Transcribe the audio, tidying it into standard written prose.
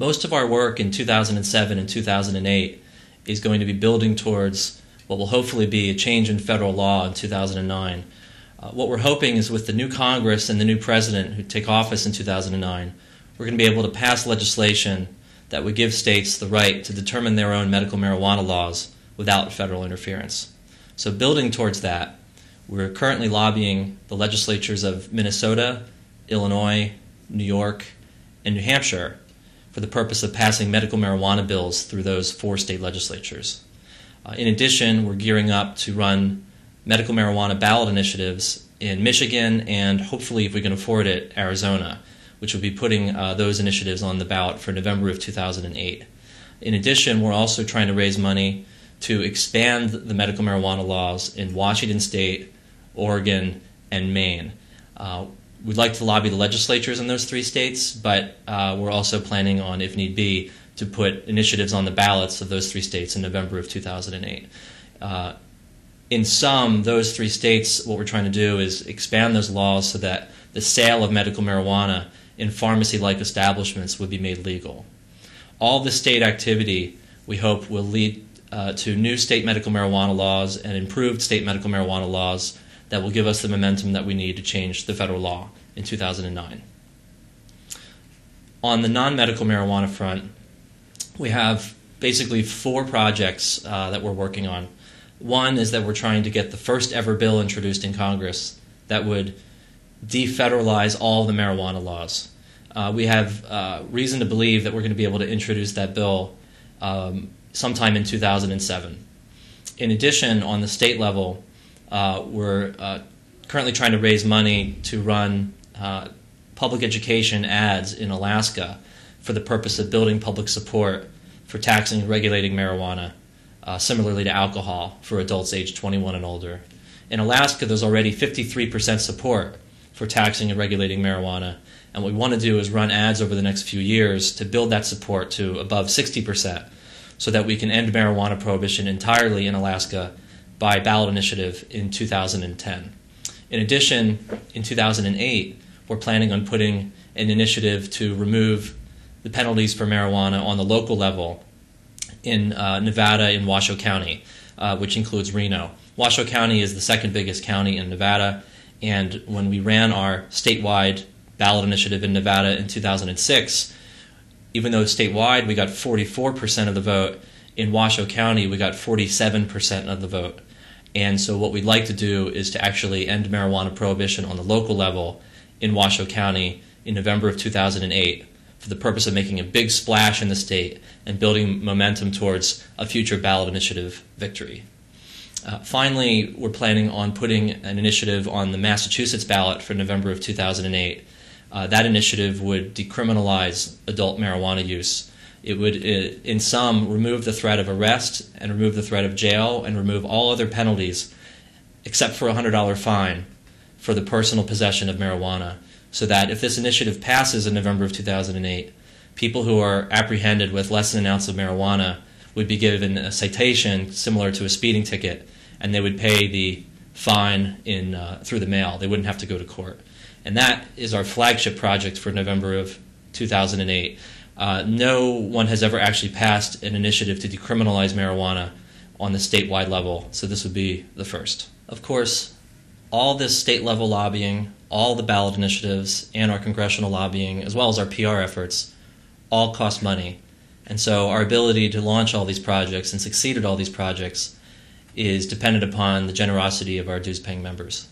Most of our work in 2007 and 2008 is going to be building towards what will hopefully be a change in federal law in 2009. What we're hoping is with the new Congress and the new president who take office in 2009, we're going to be able to pass legislation that would give states the right to determine their own medical marijuana laws without federal interference. So building towards that, we're currently lobbying the legislatures of Minnesota, Illinois, New York, and New Hampshire for the purpose of passing medical marijuana bills through those 4 state legislatures. In addition, we're gearing up to run medical marijuana ballot initiatives in Michigan and hopefully, if we can afford it, Arizona, which will be putting those initiatives on the ballot for November of 2008. In addition, we're also trying to raise money to expand the medical marijuana laws in Washington State, Oregon, and Maine. We'd like to lobby the legislatures in those 3 states, but we're also planning on, if need be, to put initiatives on the ballots of those 3 states in November of 2008. In sum, those 3 states, what we're trying to do is expand those laws so that the sale of medical marijuana in pharmacy-like establishments would be made legal. All this state activity, we hope, will lead to new state medical marijuana laws and improved state medical marijuana laws that will give us the momentum that we need to change the federal law in 2009. On the non-medical marijuana front, we have basically 4 projects that we're working on. One is that we're trying to get the first ever bill introduced in Congress that would defederalize all the marijuana laws. We have reason to believe that we're going to be able to introduce that bill sometime in 2007. In addition, on the state level, we're currently trying to raise money to run public education ads in Alaska for the purpose of building public support for taxing and regulating marijuana, similarly to alcohol for adults aged 21 and older. In Alaska, there's already 53% support for taxing and regulating marijuana, and what we want to do is run ads over the next few years to build that support to above 60% so that we can end marijuana prohibition entirely in Alaska by ballot initiative in 2010. In addition, in 2008, we're planning on putting an initiative to remove the penalties for marijuana on the local level in Nevada in Washoe County, which includes Reno. Washoe County is the 2nd biggest county in Nevada, and when we ran our statewide ballot initiative in Nevada in 2006, even though statewide we got 44% of the vote, in Washoe County we got 47% of the vote. And so what we'd like to do is to actually end marijuana prohibition on the local level in Washoe County in November of 2008 for the purpose of making a big splash in the state and building momentum towards a future ballot initiative victory. Finally, we're planning on putting an initiative on the Massachusetts ballot for November of 2008. That initiative would decriminalize adult marijuana use. It would, in sum, remove the threat of arrest and remove the threat of jail and remove all other penalties except for a $100 fine for the personal possession of marijuana, so that if this initiative passes in November of 2008, people who are apprehended with less than an ounce of marijuana would be given a citation similar to a speeding ticket, and they would pay the fine through the mail. They wouldn't have to go to court. And that is our flagship project for November of 2008. No one has ever actually passed an initiative to decriminalize marijuana on the statewide level, so this would be the first. Of course, all this state-level lobbying, all the ballot initiatives, and our congressional lobbying, as well as our PR efforts, all cost money. And so our ability to launch all these projects and succeed at all these projects is dependent upon the generosity of our dues-paying members.